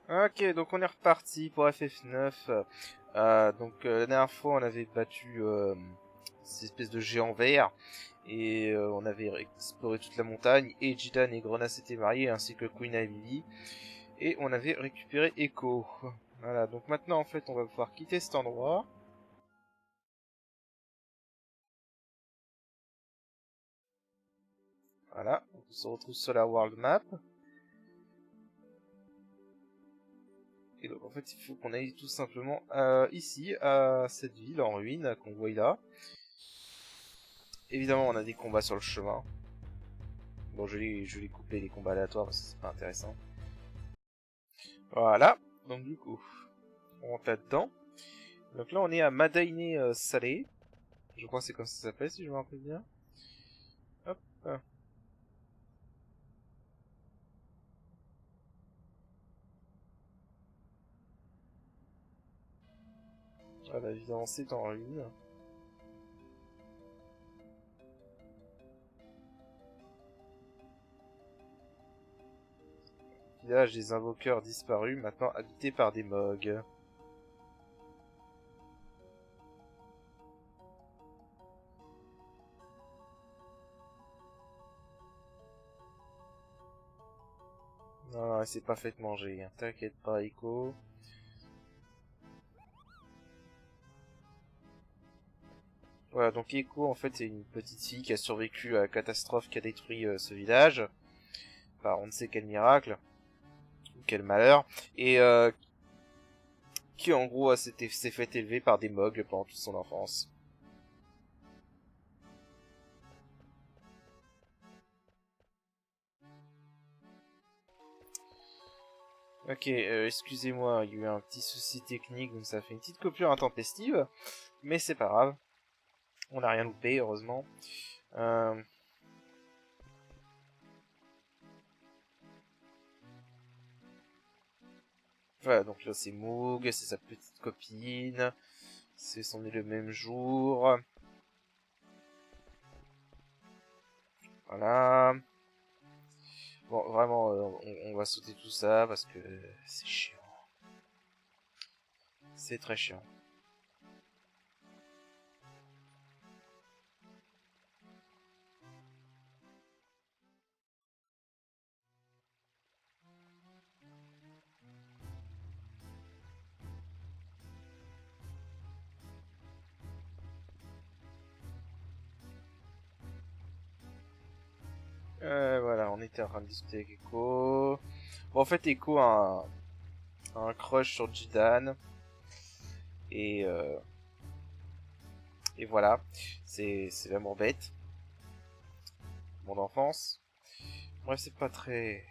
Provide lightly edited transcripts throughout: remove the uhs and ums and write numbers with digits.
Ok, donc on est reparti pour FF9. La dernière fois, on avait battu ces espèces de géants verts et on avait exploré toute la montagne. Et Jidan et Grona s'étaient mariés ainsi que Queen Ivy et on avait récupéré Echo. Voilà, donc maintenant en fait, on va pouvoir quitter cet endroit. Voilà, on se retrouve sur la world map. Et donc en fait, il faut qu'on aille tout simplement ici, à cette ville en ruine qu'on voit là. Évidemment, on a des combats sur le chemin. Bon, je vais couper les combats aléatoires parce que c'est pas intéressant. Voilà, donc du coup, on rentre là-dedans. Donc là, on est à Madaine Salé. Je crois que c'est comme ça s'appelle, si je me rappelle bien. Hop. Voilà, évidemment, c'est en ruine. Village des invoqueurs disparus, maintenant habité par des Mogs. Non, non, elle s'est pas fait manger. Hein. T'inquiète pas, Echo. Voilà, donc Echo, en fait, c'est une petite fille qui a survécu à la catastrophe qui a détruit ce village. Enfin, on ne sait quel miracle. Ou quel malheur. Et qui, en gros, s'est fait élever par des Mogs pendant toute son enfance. Ok, excusez-moi, il y a eu un petit souci technique, donc ça fait une petite coupure intempestive. Mais c'est pas grave. On n'a rien loupé, heureusement. Euh, Voilà, donc là c'est Moog, c'est sa petite copine. Sont nés le même jour. Voilà. Bon, vraiment, on va sauter tout ça parce que c'est chiant. C'est très chiant. Voilà, on était en train de discuter avec Echo. Bon, en fait, Echo a un crush sur Jidan. Et, euh, et voilà. C'est vraiment bête. Mon enfance. Bref, c'est pas très...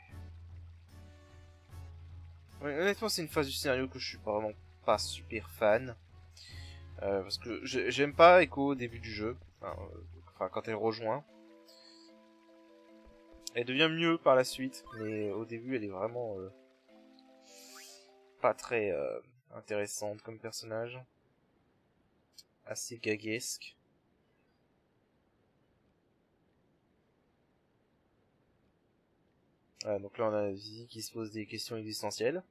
Ouais, honnêtement, c'est une phase du scénario que je suis vraiment pas super fan. Parce que j'aime pas Echo au début du jeu. Enfin, quand elle rejoint. Elle devient mieux par la suite, mais au début, elle est vraiment pas très intéressante comme personnage. Assez gaguesque. Donc là, on a Vivi qui se pose des questions existentielles.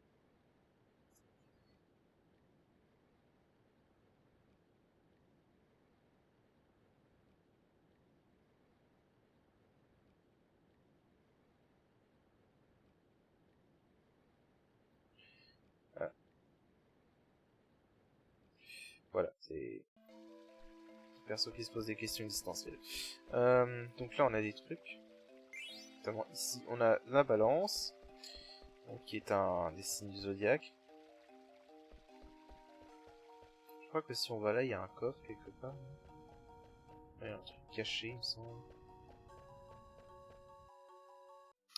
Euh, voilà, c'est perso qui se pose des questions existentielles. Donc là, on a des trucs. Notamment ici, on a la balance, donc, qui est un des signes du zodiaque. Je crois que si on va là, il y a un coffre quelque part. Il y a un truc caché, il me semble.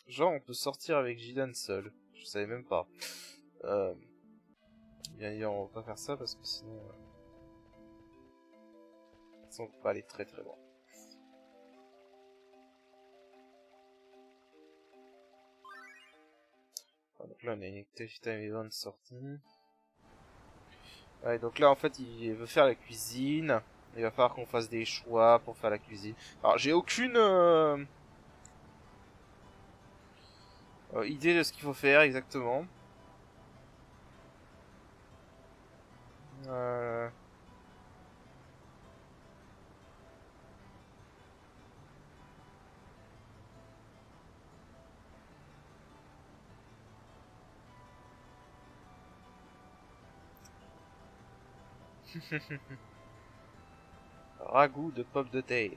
Genre, on peut sortir avec Jidan seul. Je savais même pas. Euh, Bien évidemment, on va pas faire ça parce que sinon, on peut pas aller très très loin. Donc là, on a une active time event sortie. Ouais, donc là, en fait, il veut faire la cuisine. Il va falloir qu'on fasse des choix pour faire la cuisine. Alors, j'ai aucune idée de ce qu'il faut faire exactement. Euh... Ragoût de pommes de terre.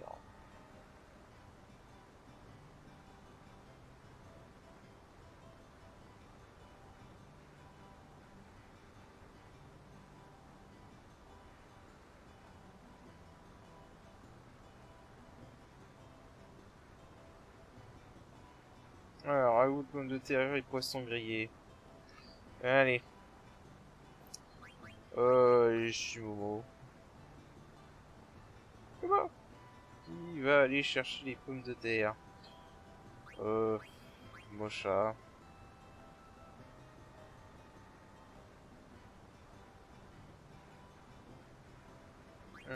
Alors, ragoût de pommes de terre et poisson grillé. Allez. Les Shimomo. Comment? Qui va aller chercher les pommes de terre? Mocha.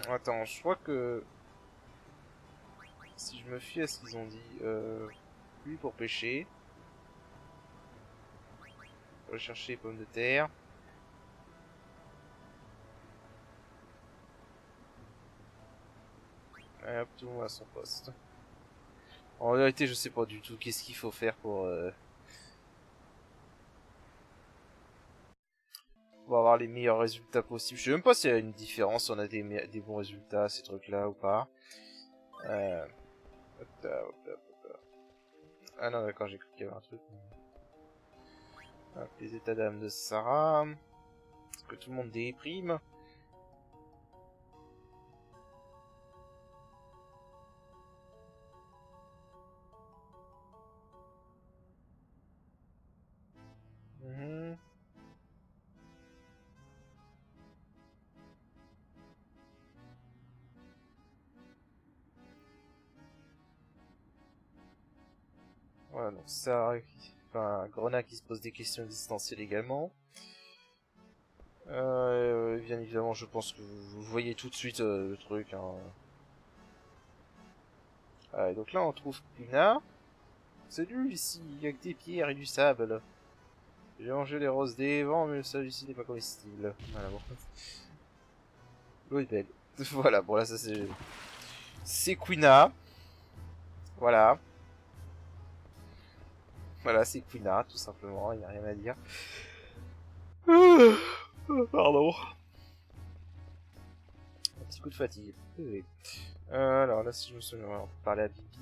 Attends, je crois que... Si je me fie à ce qu'ils ont dit, lui pour pêcher. Pour aller chercher les pommes de terre. Et hop, tout le monde à son poste. En réalité, je sais pas du tout qu'est-ce qu'il faut faire pour avoir les meilleurs résultats possibles. Je sais même pas s'il y a une différence, si on a des bons résultats, ces trucs-là, ou pas. Hop là, hop là, hop là. Ah non, d'accord, j'ai cru qu'il y avait un truc. Hop, les états d'âme de Sarah. Est-ce que tout le monde déprime? Mhm. Voilà, donc Sarah, enfin, Grena qui se pose des questions existentielles également. Bien évidemment, je pense que vous voyez tout de suite le truc. Hein. Donc là, on trouve Pina. C'est lui ici, avec des pierres et du sable. J'ai mangé les roses des vents, mais celui-ci n'est pas comestible. Voilà, bon. L'eau est belle. Voilà, bon là, ça c'est... C'est Quina. Voilà. Voilà, c'est Quina, tout simplement, il n'y a rien à dire. Pardon. Un petit coup de fatigue. Oui. Alors là, si je me souviens, on peut parler à Bibi.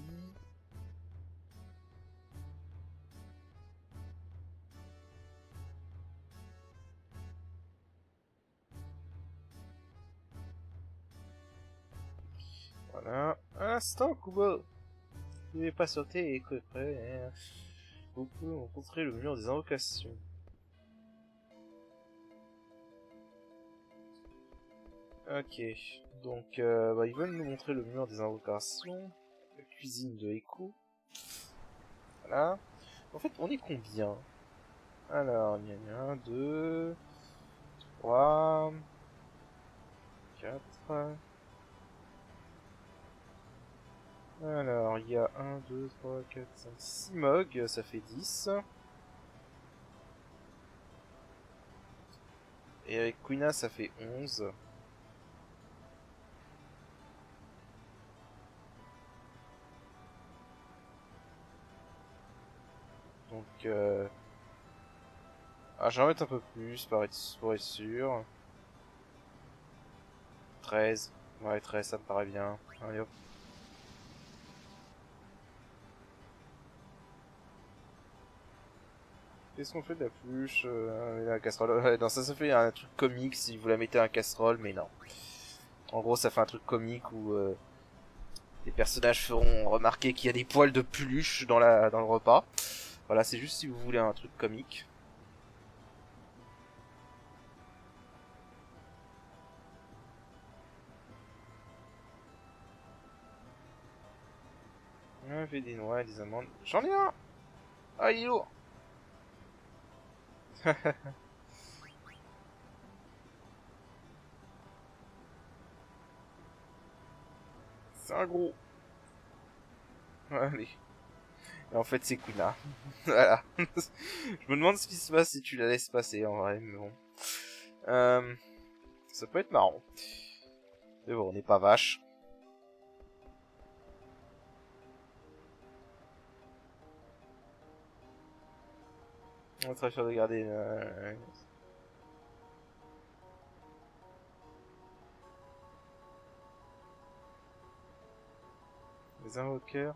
Voilà. Un instant, Kubo. Vous n'avez pas sauté et que près. Hein. Vous pouvez rencontrer le mur des invocations. Ok. Donc, ils veulent nous montrer le mur des invocations. La cuisine de Echo. Voilà. En fait, on est combien? Alors, il y en a un, deux, trois, quatre. Alors, il y a un, deux, trois, quatre, cinq, six mugs, ça fait 10. Et avec Quina, ça fait 11. Donc, j'en vais mettre un peu plus pour être sûr. 13. Ouais, 13, ça me paraît bien. Allez hop. Qu'est-ce qu'on fait de la pluche la casserole? Non, ça fait un truc comique si vous la mettez à un casserole, mais non. En gros, ça fait un truc comique où les personnages feront remarquer qu'il y a des poils de peluche dans le repas. Voilà, c'est juste si vous voulez un truc comique. Un fait des noix et des amandes. J'en ai un! Ah, il est lourd! C'est un gros. Allez. Et en fait, c'est Kuna. Voilà. Je me demande ce qui se passe si tu la laisses passer en vrai, mais bon. Ça peut être marrant. Mais bon, on n'est pas vache. On est très fiers de garder... les invoqueurs.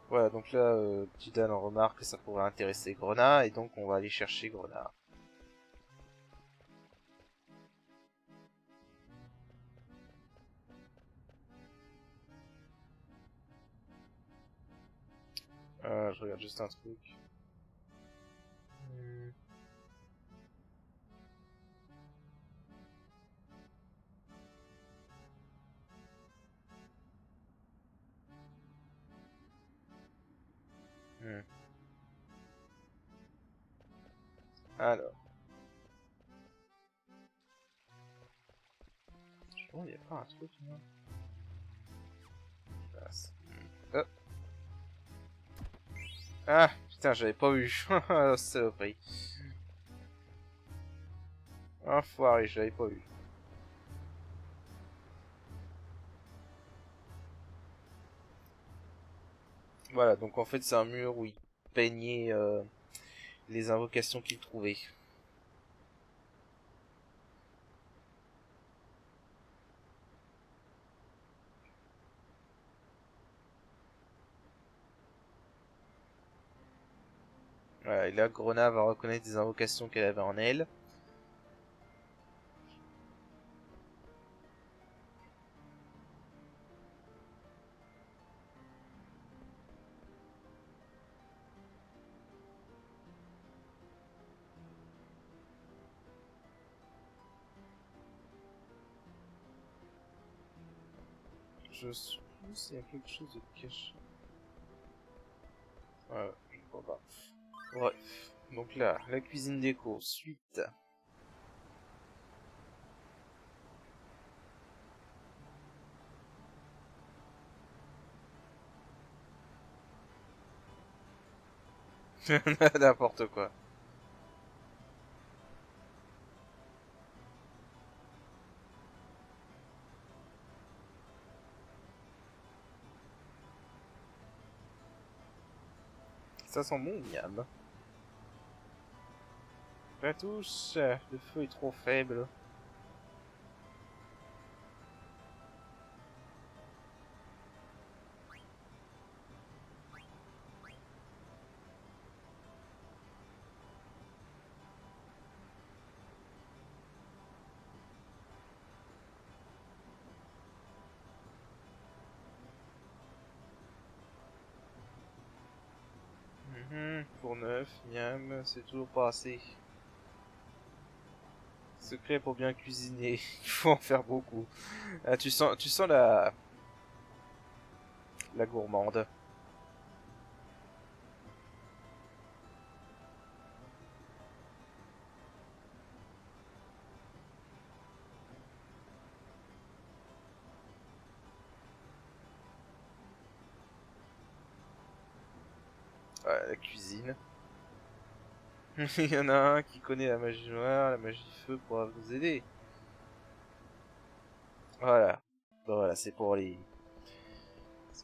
Voilà, donc là, Jidan en remarque que ça pourrait intéresser Grenat, et donc on va aller chercher Grenat. Je regarde juste un truc. Hmm. Hmm. Alors. Il n'y a pas un truc, non? Oh. Ah, putain, j'avais pas vu. Saloperie. Enfoiré, je l'avais pas vu. Voilà, donc en fait, c'est un mur où il peignait les invocations qu'il trouvait. Voilà, et là, Grona va reconnaître des invocations qu'elle avait en elle. Je suppose qu'il y a quelque chose de caché. Je crois pas. Bref. Donc là, la cuisine déco, suite. N'importe quoi. Ça sent bon, miam. La touche, le feu est trop faible. Pour 9, miam, c'est toujours pas assez. Secret pour bien cuisiner, il faut en faire beaucoup. Ah, tu sens la gourmande. Ouais, la cuisine. Il y en a un qui connaît la magie noire, la magie feu pourra vous aider. Voilà. Bon, voilà, c'est pour les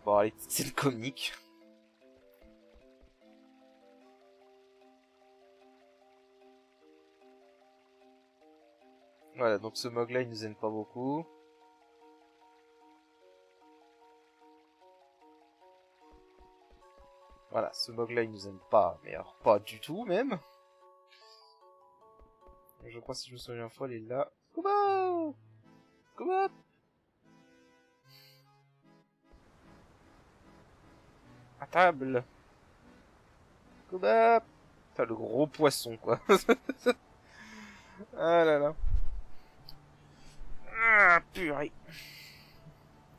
petites scènes comiques. Voilà, donc ce mog là il nous aime pas beaucoup. Voilà, ce mog là il nous aime pas, mais alors pas du tout même. Je crois si je me souviens fois, il est là. Kubo! Kubo! À table! Kubo! Putain, le gros poisson quoi. Ah là là. Ah, purée.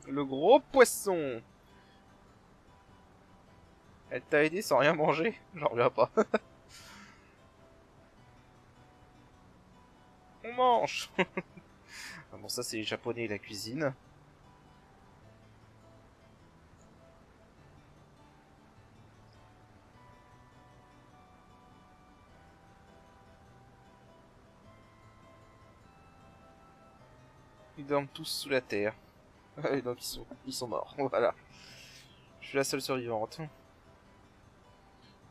Le gros poisson. Elle t'a aidé sans rien manger? J'en reviens pas. On mange. Ah bon, ça c'est les japonais et la cuisine. Ils dorment tous sous la terre. Et donc ils sont morts. Voilà. Je suis la seule survivante.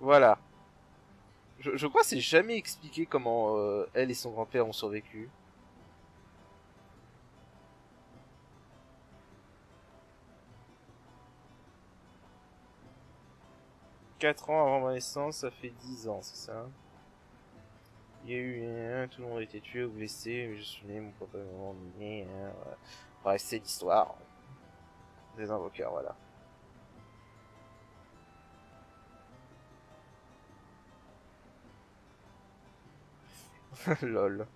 Voilà. Je crois que c'est jamais expliqué comment elle et son grand-père ont survécu. 4 ans avant ma naissance, ça fait 10 ans, c'est ça? Il y a eu tout le monde a été tué ou blessé, mais je suis né, mon papa m'a emmené. Voilà. Bref, c'est l'histoire des invoqueurs, voilà. Lol.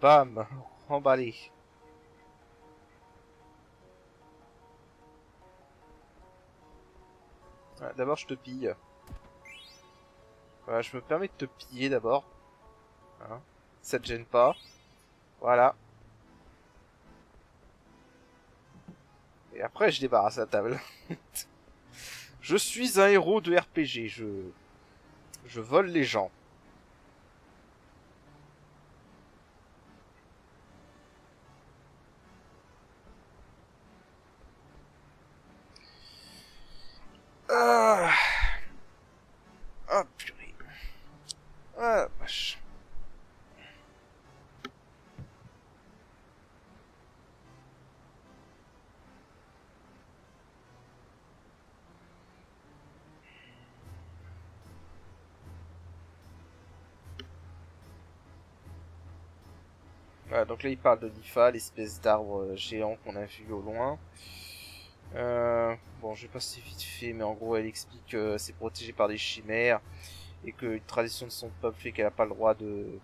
Bam, emballé. Ouais, d'abord, je te pille. Voilà, je me permets de te piller d'abord. Hein, ça te gêne pas. Voilà. Et après, je débarrasse la table. Je suis un héros de RPG. Je vole les gens. Ah, ah purée. Ah, vache. Voilà, donc là, il parle de l'IFA, l'espèce d'arbre géant qu'on a vu au loin. Bon, je vais passer vite fait, mais en gros, elle explique que c'est protégé par des chimères et qu'une tradition de son peuple fait qu'elle n'a pas le droit de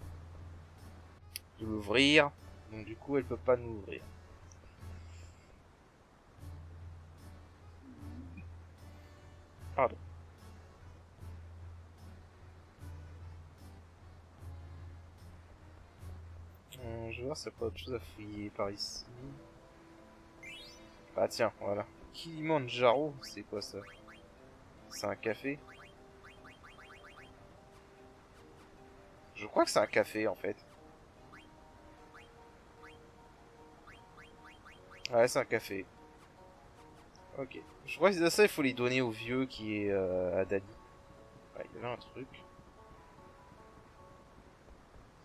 l'ouvrir. Donc du coup, elle peut pas nous l'ouvrir. Pardon. Je vais voir s'il n'y a pas autre chose à fouiller par ici. Ah tiens, voilà. Kilimanjaro, c'est quoi ça? C'est un café? Je crois que c'est un café en fait. Ouais, c'est un café. Ok. Je crois que ça, il faut les donner au vieux qui est à Dali. Ouais, il y avait un truc.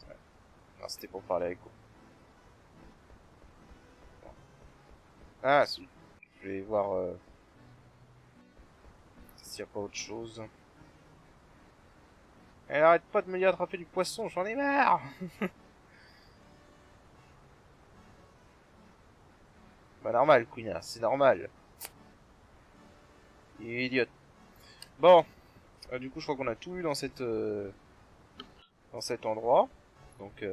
Ouais. Non, c'était pour parler avec vous. Bon. Ah, si. Je vais voir s'il n'y a pas autre chose. Elle arrête pas de me dire d'attraper du poisson, j'en ai marre. Bah normal, Queen, c'est normal. Il est idiote. Bon, du coup, je crois qu'on a tout eu dans cet endroit. Donc,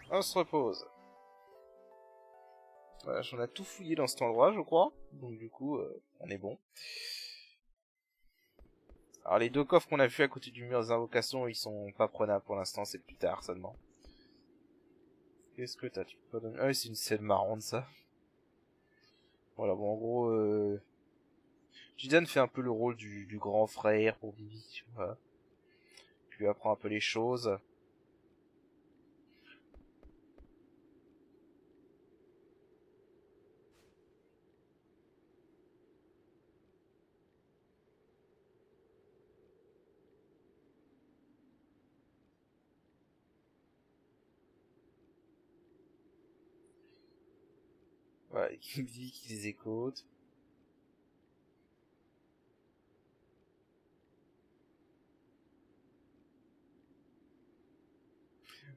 on se repose. Voilà, j'en ai tout fouillé dans cet endroit, je crois. Donc, du coup, on est bon. Alors, les deux coffres qu'on a vus à côté du mur des invocations, ils sont pas prenables pour l'instant, c'est plus tard seulement. Qu'est-ce que t'as? Tu peux pas donner... Ah oui, c'est une scène marrante, ça. Voilà, bon, en gros, Jidan fait un peu le rôle du grand frère pour Vivi, tu vois. Puis lui apprend un peu les choses. Voilà, il dit qu'il les écoute.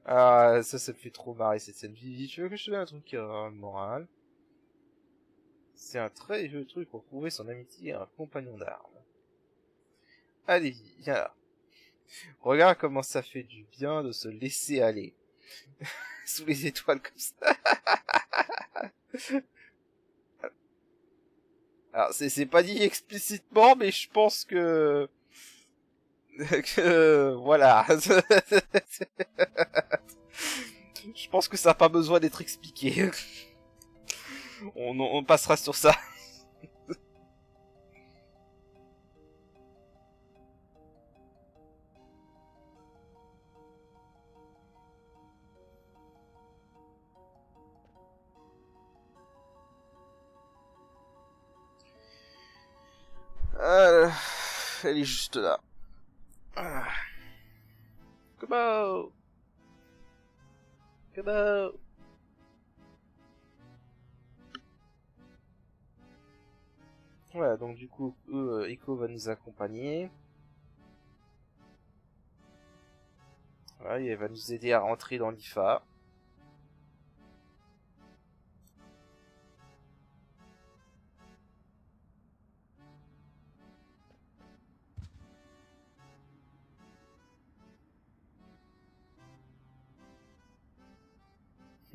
Ah, ça me fait trop marrer cette scène. Vivi, tu veux que je te donne un truc qui a moral? C'est un très vieux truc pour prouver son amitié à un compagnon d'armes. Allez, viens là. Regarde comment ça fait du bien de se laisser aller. Sous les étoiles comme ça. Alors, c'est pas dit explicitement, mais je pense que... que... Voilà. Je pense que ça n'a pas besoin d'être expliqué. On passera sur ça. Euh, elle est juste là. Comment? Comment? Voilà, donc du coup, Echo va nous accompagner. Voilà, elle va nous aider à rentrer dans l'IFA.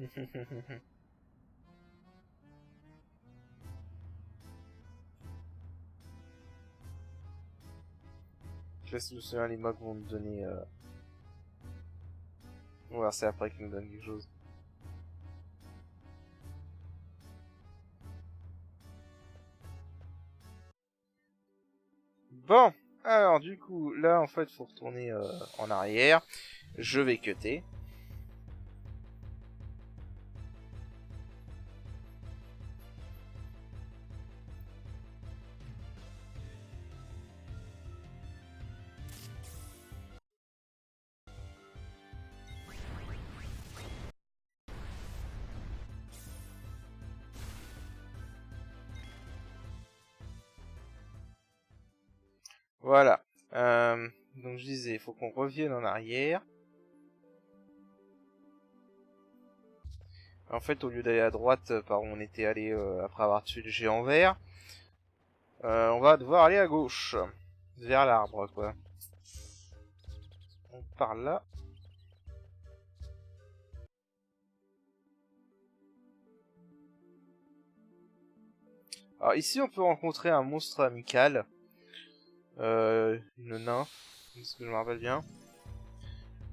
Je laisse nous souvenir les mots vont nous donner... On va voir, c'est après qu'ils nous donnent quelque chose. Bon, alors du coup, là en fait, faut retourner en arrière. Je vais cutter. Voilà. Donc je disais, il faut qu'on revienne en arrière. En fait, au lieu d'aller à droite par où on était allé après avoir tué le géant vert, on va devoir aller à gauche. Vers l'arbre, quoi. On part là. Alors ici, on peut rencontrer un monstre amical. Une nain, est-ce que je me rappelle bien.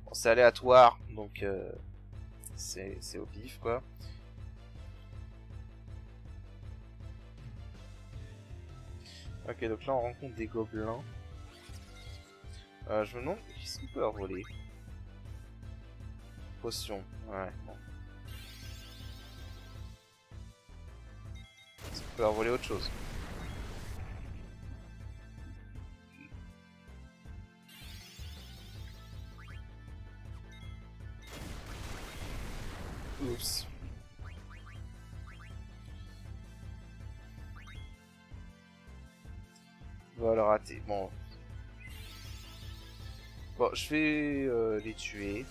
Bon, c'est aléatoire, donc c'est au pif, quoi. Ok, donc là on rencontre des gobelins. Je me demande qu'est-ce qu'on peut leur voler. Potion, ouais, bon. Est-ce qu'on peut leur voler autre chose? Oups. Voilà, raté. Bon. Bon, je vais les tuer.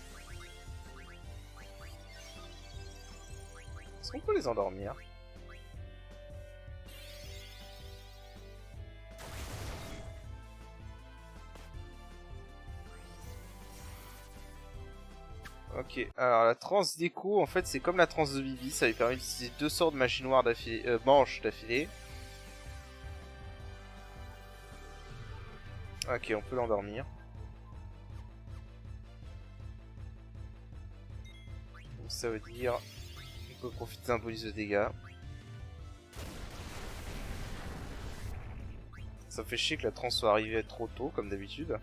Est-ce qu'on peut les endormir? Ok, alors la transe d'écho, en fait, c'est comme la transe de Vivi, ça lui permet d'utiliser 2 sorts de magie noire d'affilée, blanche d'affilée. Ok, on peut l'endormir. Donc ça veut dire qu'on peut profiter d'un bonus de dégâts. Ça fait chier que la transe soit arrivée trop tôt, comme d'habitude.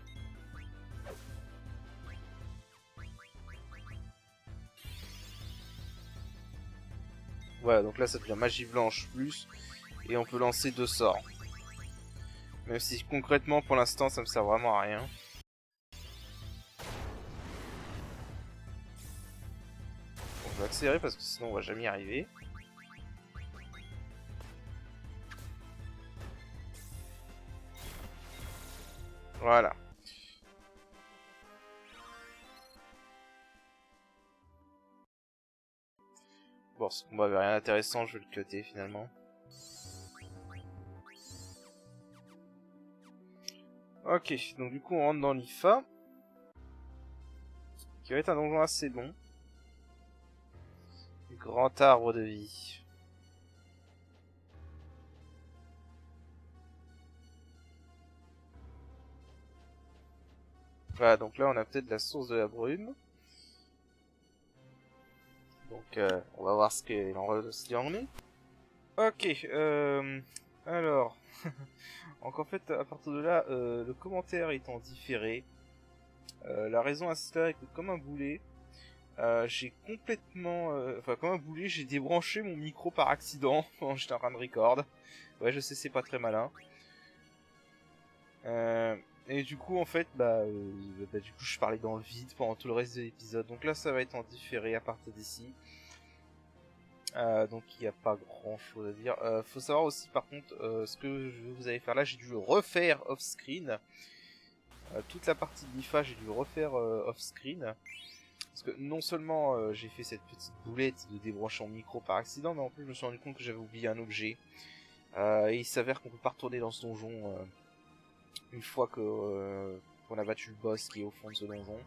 Voilà, donc là ça devient magie blanche plus, et on peut lancer 2 sorts. Même si concrètement pour l'instant ça me sert vraiment à rien. Bon, je vais accélérer parce que sinon on va jamais y arriver. Voilà. Bon, ce combat avait rien d'intéressant, je vais le cutter finalement. Ok, donc du coup on rentre dans l'IFA. Qui va être un donjon assez long. Grand arbre de vie. Voilà, donc là on a peut-être la source de la brume. Donc on va voir ce qu'il en est. Ok, alors... Donc en fait, à partir de là, le commentaire étant différé, la raison à cela est que comme un boulet, j'ai complètement... Enfin, comme un boulet, j'ai débranché mon micro par accident quand j'étais en train de record. Ouais, je sais, c'est pas très malin. Et du coup, en fait, du coup, je parlais dans le vide pendant tout le reste de l'épisode. Donc là, ça va être en différé à partir d'ici. Donc il n'y a pas grand chose à dire. Faut savoir aussi par contre ce que vous allez faire là, j'ai dû le refaire off-screen. Toute la partie de l'IFA j'ai dû le refaire off-screen. Parce que non seulement j'ai fait cette petite boulette de débrancher mon micro par accident, mais en plus je me suis rendu compte que j'avais oublié un objet. Et il s'avère qu'on peut pas retourner dans ce donjon une fois que qu'on a battu le boss qui est au fond de ce donjon.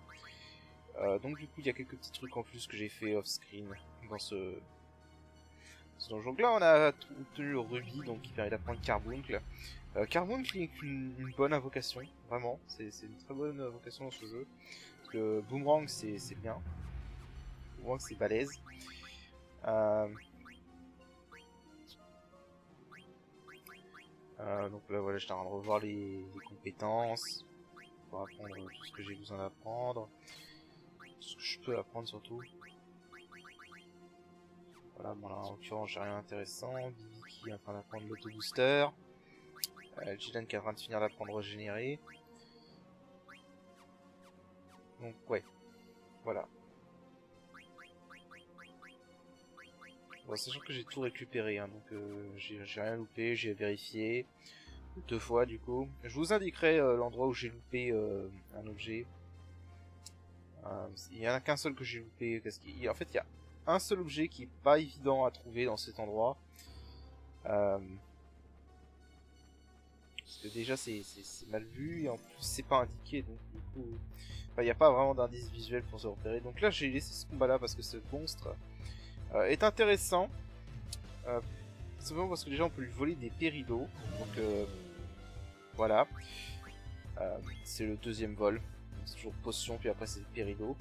Donc du coup il y a quelques petits trucs en plus que j'ai fait off-screen dans ce donjon. Là on a obtenu le rubis donc qui permet d'apprendre Carbuncle. Carbuncle est une bonne invocation, vraiment, c'est une très bonne invocation dans ce jeu. Parce que Boomerang c'est bien, Boomerang c'est balèze. Donc là voilà, j'étais en train de revoir les compétences pour apprendre tout ce que j'ai besoin d'apprendre, tout ce que je peux apprendre surtout. Voilà, bon là en l'occurrence j'ai rien d'intéressant. Vivi qui est en train d'apprendre l'auto-booster. Jilan qui est en train de finir d'apprendre régénérer. Donc ouais, voilà. Bon, sachant que j'ai tout récupéré, hein, donc j'ai rien loupé, j'ai vérifié 2 fois du coup. Je vous indiquerai l'endroit où j'ai loupé un objet. Il n'y en a qu'un seul que j'ai loupé. En fait, il y a un seul objet qui est pas évident à trouver dans cet endroit. Parce que déjà c'est mal vu et en plus c'est pas indiqué, donc du coup il n'y a pas vraiment d'indice visuel pour se repérer. Donc là j'ai laissé ce combat là parce que ce monstre est intéressant, simplement parce que déjà on peut lui voler des péridots, donc voilà, c'est le deuxième vol, c'est toujours potion puis après c'est péridots.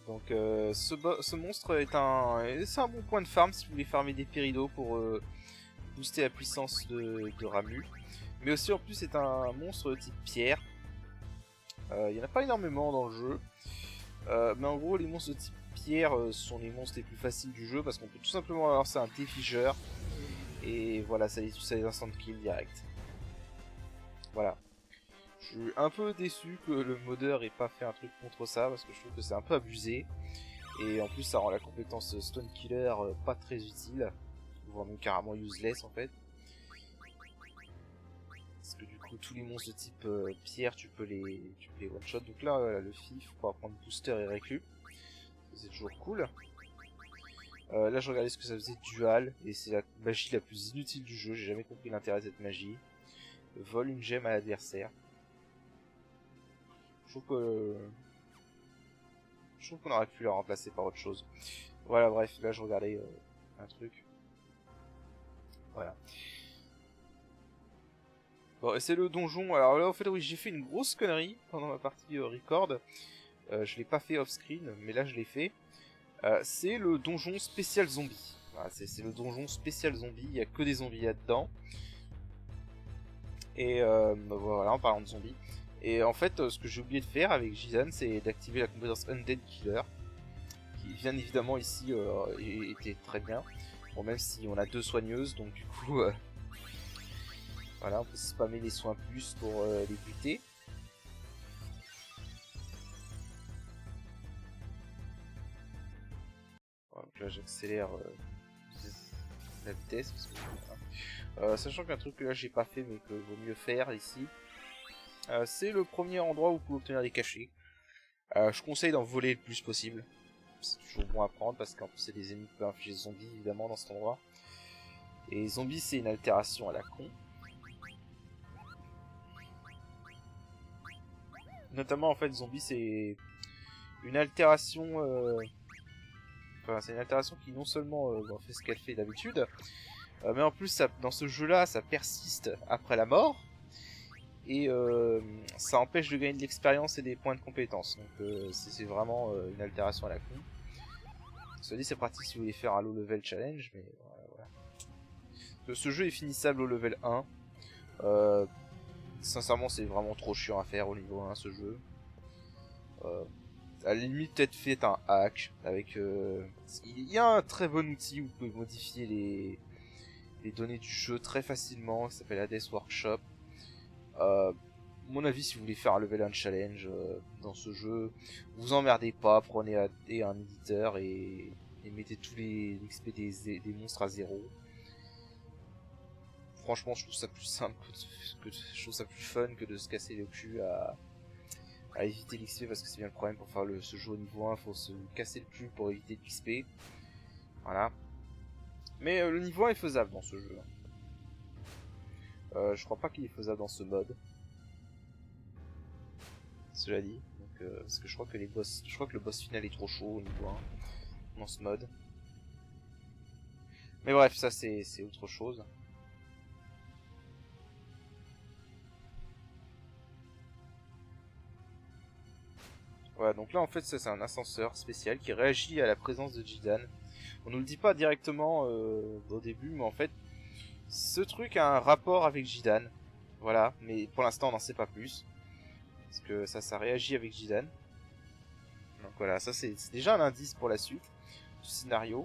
Donc ce monstre c'est un bon point de farm si vous voulez farmer des péridots pour booster la puissance de Ramu. Mais aussi en plus c'est un monstre type pierre. Il n'y en a pas énormément dans le jeu. Mais en gros les monstres de type pierre sont les monstres les plus faciles du jeu parce qu'on peut tout simplement lancer un défigeur. Et voilà, ça les instant kill direct. Voilà. Je suis un peu déçu que le modeur ait pas fait un truc contre ça parce que je trouve que c'est un peu abusé. Et en plus ça rend la compétence Stone Killer pas très utile. Voire même carrément useless en fait. Parce que du coup tous les monstres de type pierre tu peux les one shot. Donc là le fif pour prendre booster et récup. C'est toujours cool. Là je regardais ce que ça faisait dual. Et c'est la magie la plus inutile du jeu. J'ai jamais compris l'intérêt de cette magie. Vole une gemme à l'adversaire. Je trouve qu'on aurait pu la remplacer par autre chose. Voilà, bref, là je regardais un truc. Voilà. Bon, c'est le donjon. Alors là, en fait, oui, j'ai fait une grosse connerie pendant ma partie record. Je l'ai pas fait off-screen, mais là je l'ai fait. C'est le donjon spécial zombie. Voilà, c'est le donjon spécial zombie. Il y a que des zombies là-dedans. Et voilà, en parlant de zombies. Et en fait, ce que j'ai oublié de faire avec Jilan, c'est d'activer la compétence Undead Killer, qui bien évidemment ici était très bien. Bon, même si on a 2 soigneuses, donc du coup, voilà, on peut spammer les soins plus pour les buter. Voilà, donc là, j'accélère la vitesse, parce que, sachant qu'un truc que là j'ai pas fait, mais que vaut mieux faire ici. C'est le premier endroit où vous pouvez obtenir des cachets. Je conseille d'en voler le plus possible. C'est toujours bon à prendre parce qu'en plus c'est des ennemis qui peuvent infliger zombies évidemment dans cet endroit. Et zombie c'est une altération à la con. Notamment en fait zombie c'est une altération... Enfin c'est une altération qui non seulement fait ce qu'elle fait d'habitude, mais en plus ça, dans ce jeu là ça persiste après la mort. et ça empêche de gagner de l'expérience et des points de compétence. Donc c'est vraiment une altération à la con. Cela dit, c'est pratique si vous voulez faire un low level challenge, mais voilà. Ce jeu est finissable au level 1. Sincèrement, c'est vraiment trop chiant à faire au niveau 1 ce jeu. À la limite, peut-être fait un hack avec. Il y a un très bon outil où vous pouvez modifier les données du jeu très facilement, qui s'appelle Hades Workshop. Mon avis, si vous voulez faire un level 1 challenge dans ce jeu, vous emmerdez pas, prenez un éditeur et mettez tous les XP des monstres à 0. Franchement, je trouve ça plus simple, je trouve ça plus fun que de se casser le cul à éviter l'XP, parce que c'est bien le problème pour faire ce jeu au niveau 1, faut se casser le cul pour éviter l'XP. Voilà. Mais le niveau 1 est faisable dans ce jeu. Je crois pas qu'il est faisable dans ce mode. Cela dit, donc, parce que je crois que le boss final est trop chaud au niveau 1 dans ce mode. Mais bref, ça c'est autre chose. Voilà, donc là en fait ça c'est un ascenseur spécial qui réagit à la présence de Jidan. On nous le dit pas directement au début, mais en fait ce truc a un rapport avec Jidan. Voilà, mais pour l'instant on n'en sait pas plus. Parce que ça réagit avec Jidan. Donc voilà, ça c'est déjà un indice pour la suite du scénario.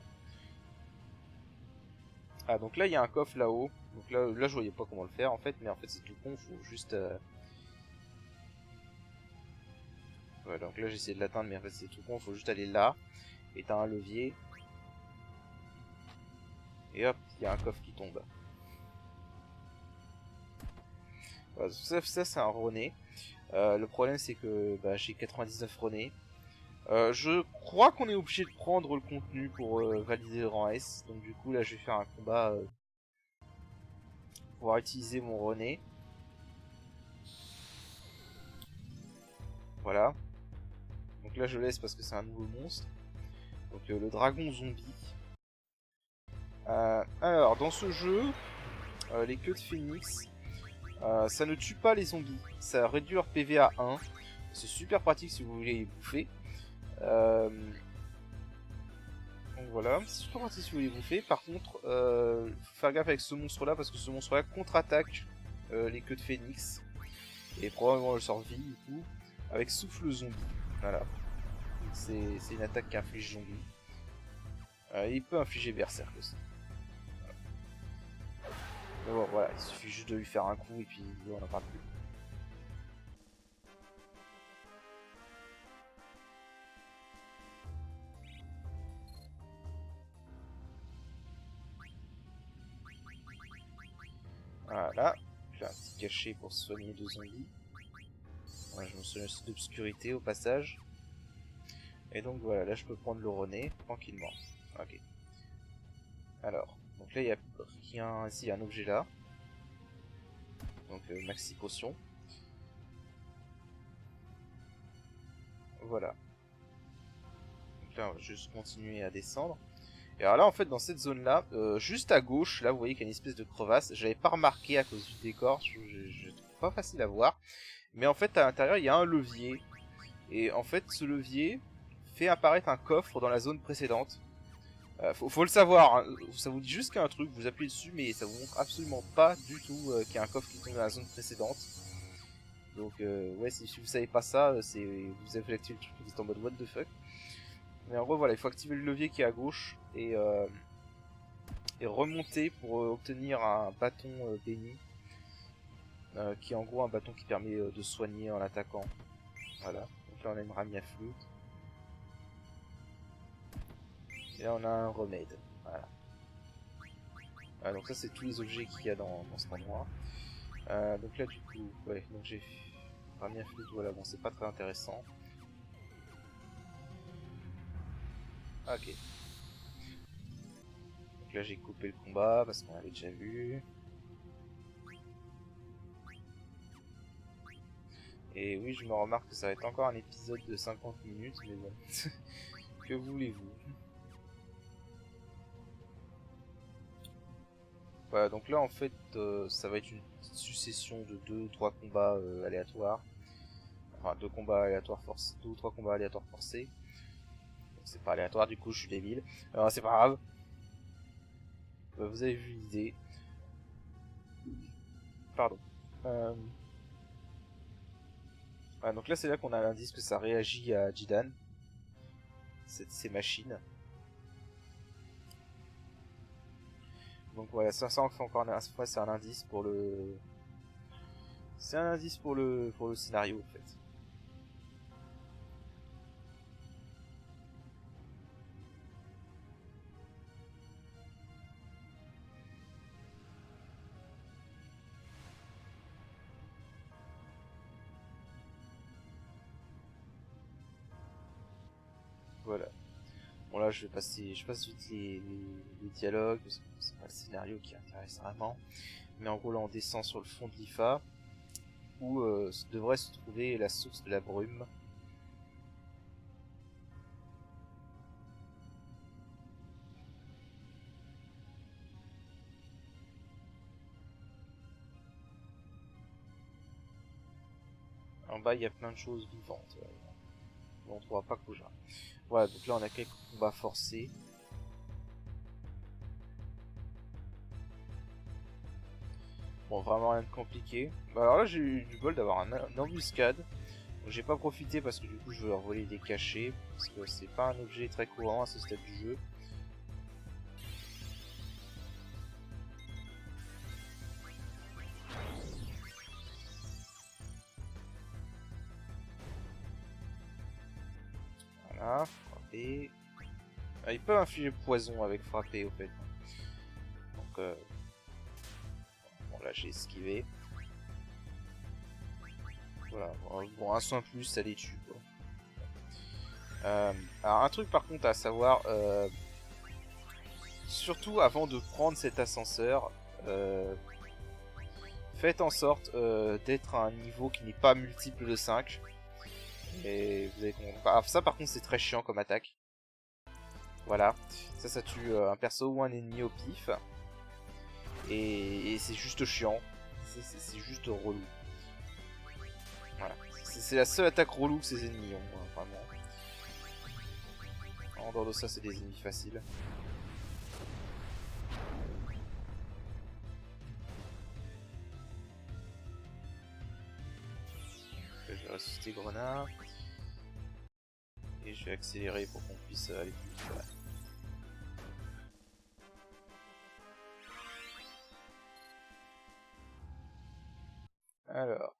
Ah, donc là il y a un coffre là-haut. Donc là je voyais pas comment le faire en fait, mais en fait c'est tout con, faut juste... Ouais, donc là j'ai essayé de l'atteindre, mais en fait c'est tout con, faut juste aller là. Et t'as un levier. Et hop, il y a un coffre qui tombe. Voilà, ça c'est un René. Le problème c'est que j'ai 99 René. Je crois qu'on est obligé de prendre le contenu pour valider le rang S. Donc du coup là je vais faire un combat pour pouvoir utiliser mon René. Voilà. Donc là je laisse parce que c'est un nouveau monstre. Donc le dragon zombie. Alors dans ce jeu, les queues de phénix, ça ne tue pas les zombies. Ça réduit leur PV à 1. C'est super pratique si vous voulez les bouffer. Donc voilà, c'est super pratique si vous voulez les bouffer. Par contre, faut faire gaffe avec ce monstre là parce que ce monstre là contre-attaque les queues de phénix. Et probablement le sort vie du coup. Avec souffle zombie. Voilà. C'est une attaque qui inflige zombie. Il peut infliger berserk aussi. Mais bon, voilà, il suffit juste de lui faire un coup et puis on n'en parle plus. Voilà, j'ai un petit cachet pour soigner 2 zombies. Ouais, je me souviens aussi d'obscurité au passage. Et donc voilà, là je peux prendre le René tranquillement. Ok. Alors, donc là il y a rien. Ici il y a un objet là. Donc maxi potion. Voilà. Donc là on va juste continuer à descendre. Et alors là en fait dans cette zone là, juste à gauche, là vous voyez qu'il y a une espèce de crevasse. J'avais pas remarqué à cause du décor, je trouve pas facile à voir. Mais en fait à l'intérieur il y a un levier. Et en fait ce levier fait apparaître un coffre dans la zone précédente. Faut le savoir, hein. Ça vous dit juste qu'il y a un truc, vous appuyez dessus, mais ça vous montre absolument pas du tout qu'il y a un coffre qui tombe dans la zone précédente. Donc ouais, si vous savez pas ça, vous avez activé le truc, vous êtes en mode what the fuck. Mais en gros voilà, il faut activer le levier qui est à gauche et remonter pour obtenir un bâton béni. Qui est en gros un bâton qui permet de soigner en attaquant. Voilà, donc là on a une ramie à flûte. Et là on a un remède. Voilà. Donc ça c'est tous les objets qu'il y a dans cet endroit. Donc là du coup, ouais, donc j'ai ramie à flûte, voilà, bon c'est pas très intéressant. Ok. Donc là j'ai coupé le combat parce qu'on avait déjà vu. Et oui, je me remarque que ça va être encore un épisode de 50 minutes, mais bon. Que voulez-vous? Voilà, donc là en fait ça va être une succession de 2 ou 3 combats aléatoires. Enfin 2 combats aléatoires forcés, 2 ou 3 combats aléatoires forcés. C'est pas aléatoire, du coup je suis débile. Alors c'est pas grave. Vous avez vu l'idée. Pardon. Voilà, donc là c'est là qu'on a l'indice que ça réagit à Jidan. Ces machines. Donc voilà, ça encore une fois c'est un indice pour le. C'est un indice pour le scénario en fait. Voilà. Bon là je passe vite les dialogues, parce que c'est pas le scénario qui intéresse vraiment. Mais en gros là on descend sur le fond de l'IFA, où devrait se trouver la source de la brume. En bas il y a plein de choses vivantes. On ne trouvera pas Koja. Voilà, donc là on a quelques combats forcés. Bon, vraiment rien de compliqué. Bah alors là j'ai eu du bol d'avoir une embuscade. J'ai pas profité parce que du coup je veux leur voler des cachets. Parce que c'est pas un objet très courant à ce stade du jeu. Voilà, frapper. Ah, ils peuvent infliger poison avec frapper au fait. Donc bon là j'ai esquivé. Voilà, bon un soin plus ça les tue quoi. Alors un truc par contre à savoir, surtout avant de prendre cet ascenseur, faites en sorte d'être à un niveau qui n'est pas multiple de 5. Et vous avez ça par contre c'est très chiant comme attaque. Voilà, ça tue un perso ou un ennemi au pif. Et c'est juste chiant, c'est juste relou. Voilà, c'est la seule attaque relou que ces ennemis ont, hein, vraiment. En dehors de ça c'est des ennemis faciles. Je vais ressusciter Grenat. Et je vais accélérer pour qu'on puisse aller plus vite. Voilà. Alors.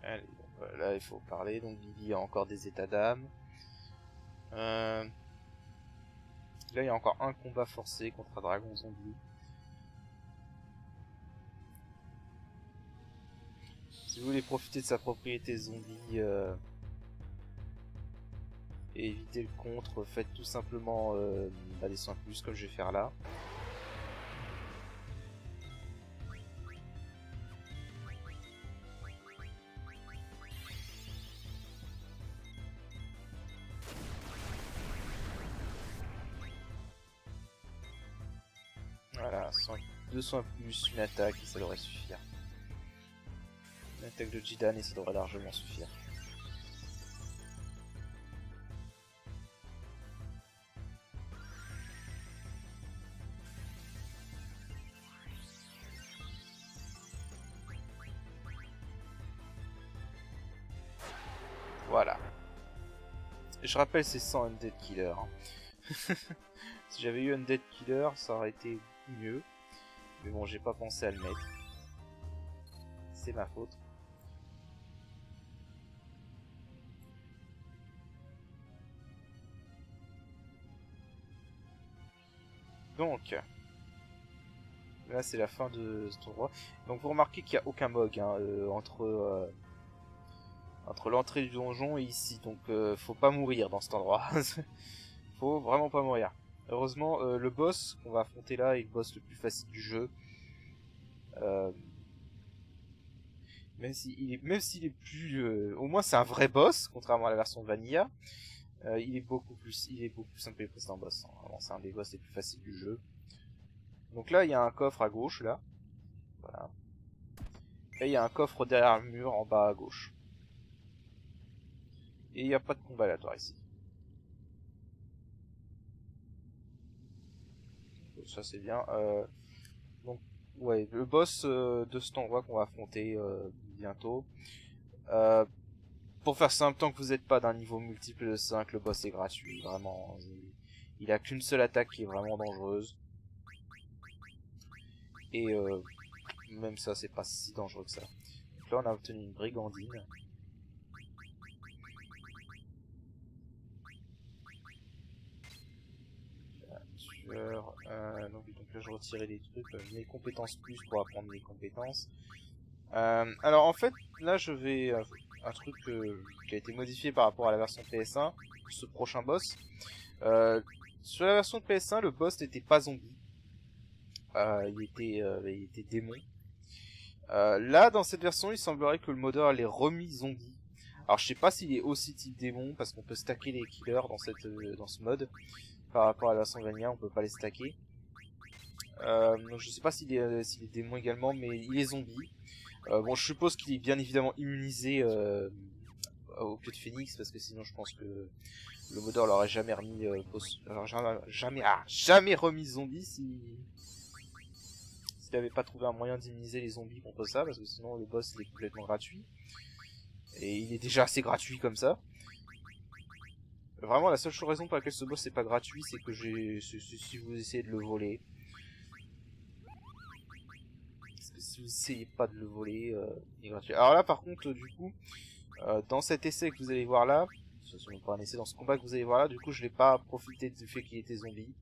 Allez, bon, là il faut parler. Donc Lily a encore des états d'âme. Là il y a encore un combat forcé contre un dragon zombie. Si vous voulez profiter de sa propriété zombie et éviter le contre, faites tout simplement des soins plus comme je vais faire là. Voilà, 2 soins plus, une attaque et ça devrait suffire. Une attaque de Jidan et ça devrait largement suffire. Voilà. Je rappelle, c'est 100 Undead Killer. Si j'avais eu Undead Killer, ça aurait été mieux. Mais bon, j'ai pas pensé à le mettre. C'est ma faute. Donc, là c'est la fin de ce tournoi. Donc vous remarquez qu'il n'y a aucun mog hein, entre entre l'entrée du donjon et ici, donc faut pas mourir dans cet endroit. Faut vraiment pas mourir. Heureusement, le boss qu'on va affronter là est le boss le plus facile du jeu. Même s'il est plus, au moins c'est un vrai boss, contrairement à la version Vanilla. Il est beaucoup plus simple que le précédent boss. Hein. Vraiment, c'est un des boss les plus faciles du jeu. Donc là, il y a un coffre à gauche, là. Voilà. Et il y a un coffre derrière le mur, en bas à gauche. Et il n'y a pas de combat aléatoire ici. Ça c'est bien. Donc, ouais, le boss de cet endroit qu'on va affronter bientôt. Pour faire simple, tant que vous n'êtes pas d'un niveau multiple de 5, le boss est gratuit. Vraiment, il a qu'une seule attaque qui est vraiment dangereuse. Et même ça, c'est pas si dangereux que ça. Donc là, on a obtenu une brigandine. Donc là, je retirais les trucs. Mes compétences plus pour apprendre les compétences. Alors en fait, là, je vais... un truc qui a été modifié par rapport à la version PS1, ce prochain boss. Sur la version de PS1, le boss n'était pas zombie. Il était démon. Là, dans cette version, il semblerait que le modeur l'ait remis zombie. Alors, je sais pas s'il est aussi type démon, parce qu'on peut stacker les killers dans ce mode. Par rapport à la version Vanilla, on peut pas les stacker. Donc, je sais pas s'il est démon également, mais il est zombie. Bon, je suppose qu'il est bien évidemment immunisé au queue de phénix, parce que sinon, je pense que le modeur l'aurait jamais remis, jamais remis zombie s'il avait pas trouvé un moyen d'immuniser les zombies contre ça, parce que sinon le boss il est complètement gratuit. Et il est déjà assez gratuit comme ça. Vraiment la seule raison pour laquelle ce boss n'est pas gratuit, c'est que si vous essayez de le voler. Parce que si vous essayez pas de le voler, il est gratuit. Alors là par contre du coup, dans cet essai que vous allez voir là, pas un essai, dans ce combat que vous allez voir là, du coup je n'ai pas profité du fait qu'il était zombie.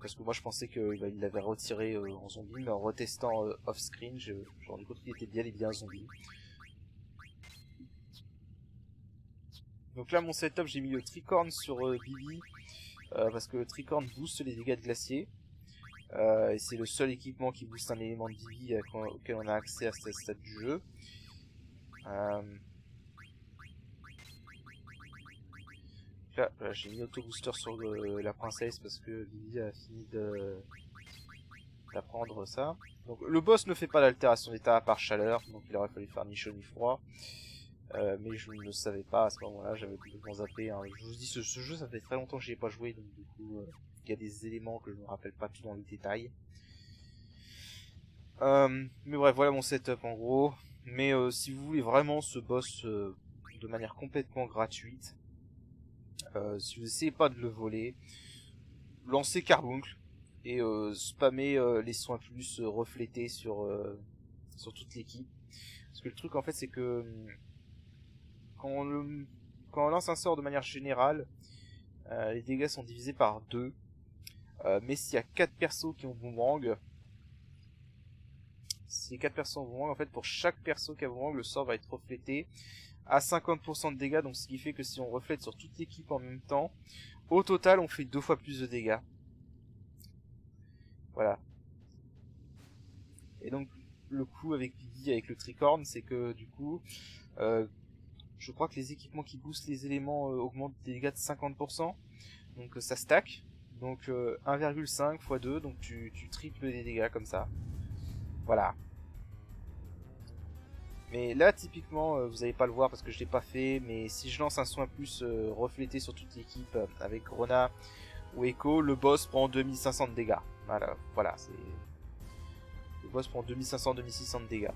Parce que moi je pensais qu'il l'avait retiré en zombie, mais en retestant off-screen, j'ai rendu compte qu'il était bien et bien zombie. Donc là mon setup, j'ai mis le tricorne sur Bibi, parce que le tricorne booste les dégâts de glacier. Et c'est le seul équipement qui booste un élément de Bibi auquel on a accès à cette stade du jeu. Là, j'ai mis auto-booster sur la princesse parce que Bibi a fini d'apprendre ça. Donc le boss ne fait pas d'altération d'état à part chaleur, donc il aurait fallu faire ni chaud ni froid. Mais je ne le savais pas à ce moment-là, j'avais complètement zappé. Hein. Je vous dis, ce jeu, ça fait très longtemps que j'y ai pas joué, donc du coup, il y a des éléments que je ne me rappelle pas tout dans les détails. Mais bref, voilà mon setup en gros. Mais si vous voulez vraiment ce boss de manière complètement gratuite, si vous essayez pas de le voler, lancez Carbuncle et spammez les soins plus reflétés sur toute l'équipe. Parce que le truc en fait c'est que quand on lance un sort de manière générale, les dégâts sont divisés par 2. Mais s'il y a 4 persos qui ont boomerang, si 4 persos ont boomerang, en fait pour chaque perso qui a boomerang, le sort va être reflété à 50% de dégâts. Donc ce qui fait que si on reflète sur toute l'équipe en même temps, au total on fait 2 fois plus de dégâts. Voilà. Et donc le coup avec Bibi, avec le tricorne, c'est que du coup, je crois que les équipements qui boostent les éléments augmentent les dégâts de 50%. Donc ça stack. Donc 1,5 x 2, donc tu triples les dégâts comme ça. Voilà. Mais là typiquement, vous n'allez pas le voir parce que je l'ai pas fait, mais si je lance un soin plus reflété sur toute l'équipe avec Rona ou Echo, le boss prend 2500 de dégâts. Voilà, c'est... Le boss prend 2500-2600 de dégâts.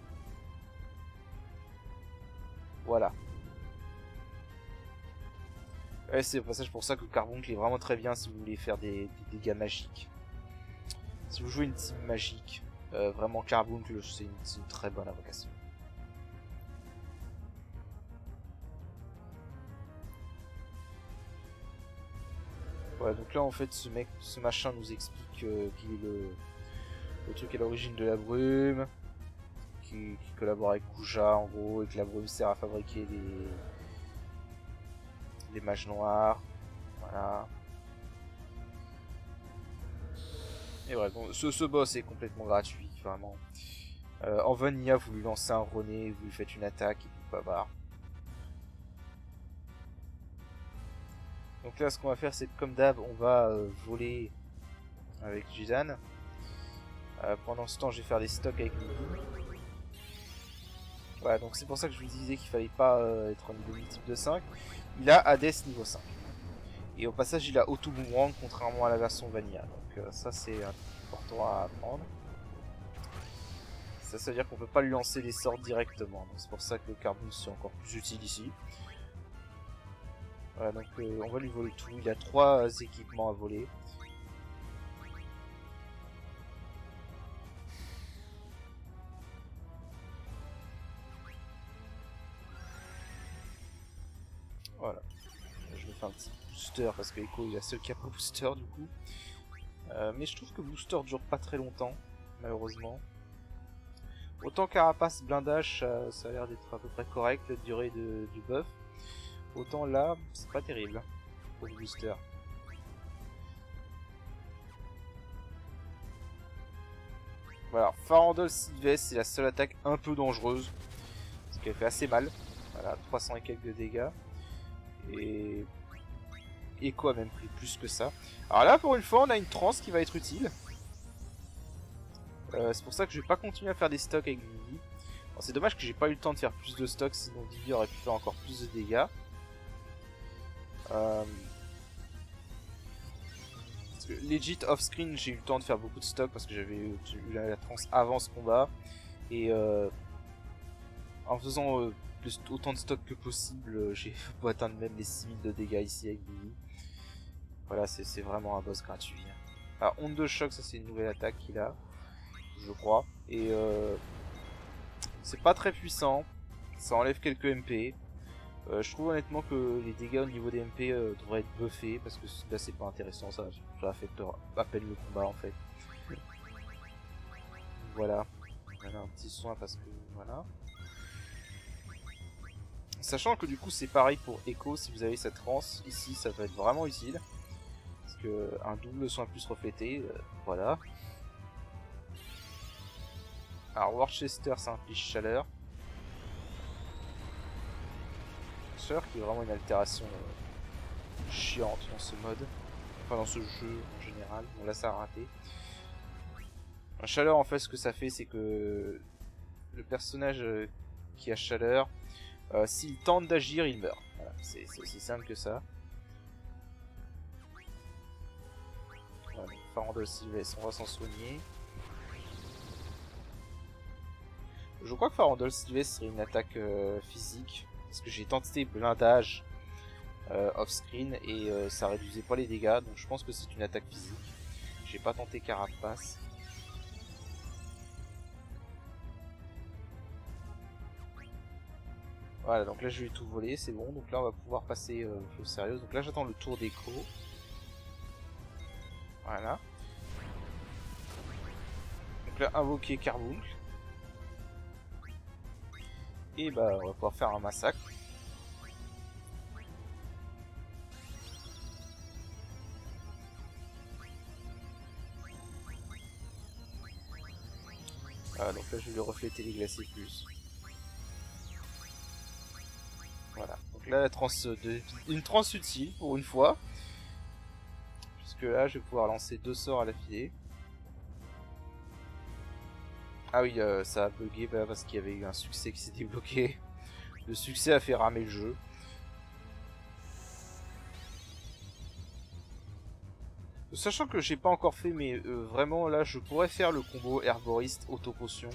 Voilà. Ouais, c'est au passage pour ça que Carbuncle est vraiment très bien si vous voulez faire des dégâts magiques. Si vous jouez une team magique, vraiment Carbuncle c'est une très bonne invocation. Voilà, donc là en fait ce machin nous explique qu'il est le truc à l'origine de la brume, qui collabore avec Kuja en gros, et que la brume sert à fabriquer les mages noirs. Voilà. Et ouais, bon, ce boss est complètement gratuit, vraiment. En vanilla, vous lui lancez un René, vous lui faites une attaque et tout bavard. Donc là, ce qu'on va faire, c'est que comme d'hab, on va voler avec Jidan. Pendant ce temps, je vais faire des stocks avec Lily. Voilà, donc c'est pour ça que je vous disais qu'il fallait pas être en niveau multiple de 5. Il a Hades niveau 5. Et au passage, il a Auto Boomerang, contrairement à la version vanilla. Donc ça, c'est important à apprendre. Ça veut dire qu'on peut pas lui lancer les sorts directement. Donc c'est pour ça que le Carbon c'est encore plus utile ici. Voilà, donc on va lui voler tout. Il a 3 équipements à voler. Voilà. Je me fais un petit booster parce que Echo il est le seul qui a pas booster du coup. Mais je trouve que booster dure pas très longtemps, malheureusement. Autant carapace blindage ça a l'air d'être à peu près correct la durée du buff. Autant là c'est pas terrible pour le booster. Voilà, Farandole Sylvestre c'est la seule attaque un peu dangereuse. Parce qu'elle fait assez mal. Voilà, 300 et quelques dégâts. Et Echo a même pris plus que ça. Alors là pour une fois on a une transe qui va être utile. C'est pour ça que je vais pas continuer à faire des stocks avec Vivi. C'est dommage que j'ai pas eu le temps de faire plus de stocks, sinon Vivi aurait pu faire encore plus de dégâts. Legit off-screen, j'ai eu le temps de faire beaucoup de stocks parce que j'avais eu la transe avant ce combat. Et en faisant autant de stocks que possible, j'ai pu atteindre même les 6000 de dégâts ici avec Vivi. Voilà, c'est vraiment un boss gratuit. Alors, onde de choc, ça c'est une nouvelle attaque qu'il a, je crois. Et c'est pas très puissant, ça enlève quelques MP. Je trouve honnêtement que les dégâts au niveau des MP devraient être buffés parce que là c'est pas intéressant, ça affecte à peine le combat en fait. Voilà, on a un petit soin parce que voilà. Sachant que du coup c'est pareil pour Echo, si vous avez cette transe ici ça va être vraiment utile. Parce que un double soin plus reflété, voilà. Alors Worcester ça implique chaleur. Chaleur qui est vraiment une altération chiante dans ce mode. Enfin dans ce jeu en général. Bon là ça a raté. Un chaleur en fait ce que ça fait c'est que le personnage qui a chaleur, s'il tente d'agir il meurt. Voilà, c'est aussi simple que ça. Voilà, Farandole Sylvestre, on va s'en soigner. Je crois que Farandole Sylvestre serait une attaque physique. Parce que j'ai tenté blindage off-screen et ça réduisait pas les dégâts. Donc je pense que c'est une attaque physique. J'ai pas tenté carapace. Voilà, donc là je vais tout voler, c'est bon. Donc là on va pouvoir passer aux choses sérieuses. Donc là j'attends le tour d'Echo. Voilà. Donc là invoquer Carbuncle. Et bah on va pouvoir faire un massacre. Voilà, donc là je vais lui refléter les glacés plus. Voilà, donc là la une transe utile pour une fois. Puisque là je vais pouvoir lancer 2 sorts à l'affilée. Ah oui, ça a bugué parce qu'il y avait eu un succès qui s'est débloqué. Le succès a fait ramer le jeu. Sachant que j'ai pas encore fait, mais vraiment là je pourrais faire le combo herboriste auto-potion.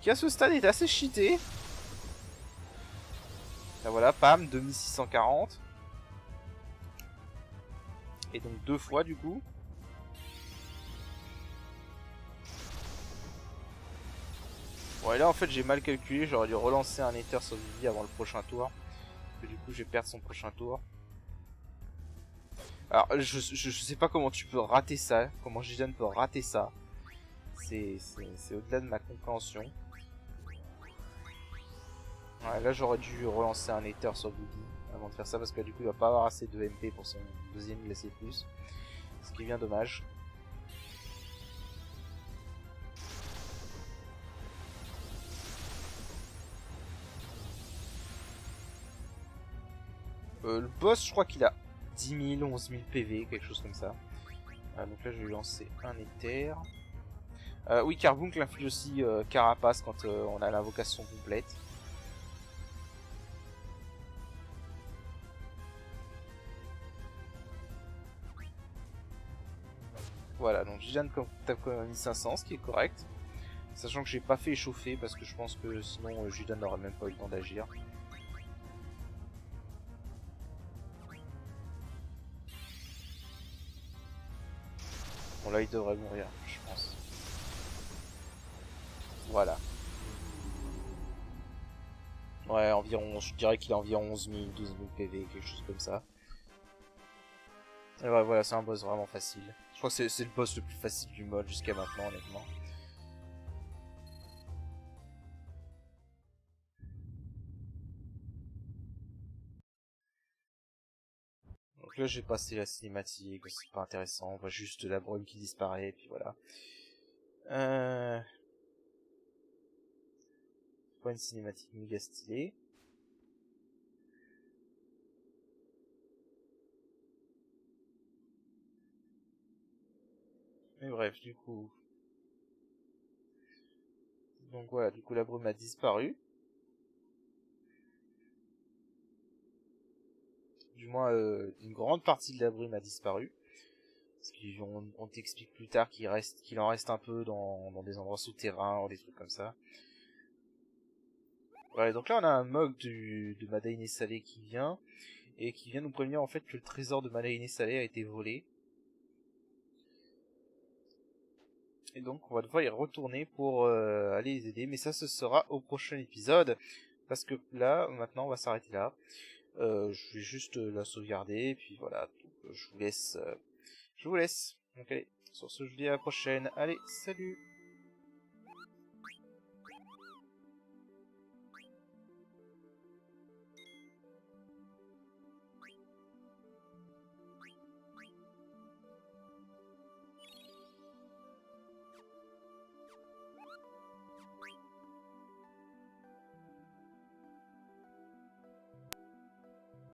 Qui à ce stade est assez cheaté. Là voilà, pam, 2640. Et donc 2 fois du coup. Bon et là en fait j'ai mal calculé, j'aurais dû relancer un Ether sur Vivi avant le prochain tour. Parce que du coup je vais perdre son prochain tour. Alors je sais pas comment tu peux rater ça, comment Jidan peut rater ça. C'est au-delà de ma compréhension. Ouais, là j'aurais dû relancer un Ether sur Goody avant de faire ça parce que du coup il va pas avoir assez de MP pour son deuxième glacier plus. Ce qui est bien dommage. Le boss je crois qu'il a 10 000, 11 000 PV, quelque chose comme ça. Donc là je vais lui lancer un Ether. Oui, Carbunk inflige aussi Carapace quand on a l'invocation complète. Voilà, donc Jidan tape quand même 1500, ce qui est correct. Sachant que j'ai pas fait échauffer parce que je pense que sinon Jidan n'aurait même pas eu le temps d'agir. Bon là il devrait mourir, je pense. Voilà. Ouais, environ, je dirais qu'il a environ 11 000, 12 000 PV, quelque chose comme ça. Et ouais, voilà, c'est un boss vraiment facile. Je crois que c'est le boss le plus facile du mode jusqu'à maintenant, honnêtement. Donc là, j'ai passé la cinématique, c'est pas intéressant, on voit juste la brume qui disparaît, et puis voilà. Euh... Pas une cinématique méga stylée. Mais bref, du coup... Donc voilà, du coup la brume a disparu. Du moins, une grande partie de la brume a disparu. Parce qu'on t'explique plus tard qu'il en reste un peu dans des endroits souterrains ou des trucs comme ça. Voilà, donc là on a un mog de Madaine Salé qui vient, et qui vient nous prévenir en fait que le trésor de Madaine Salé a été volé. Et donc on va devoir y retourner pour aller les aider, mais ça ce sera au prochain épisode, parce que là, maintenant on va s'arrêter là. Je vais juste la sauvegarder, et puis voilà, donc, je vous laisse. Donc allez, sur ce je vous dis à la prochaine, allez, salut!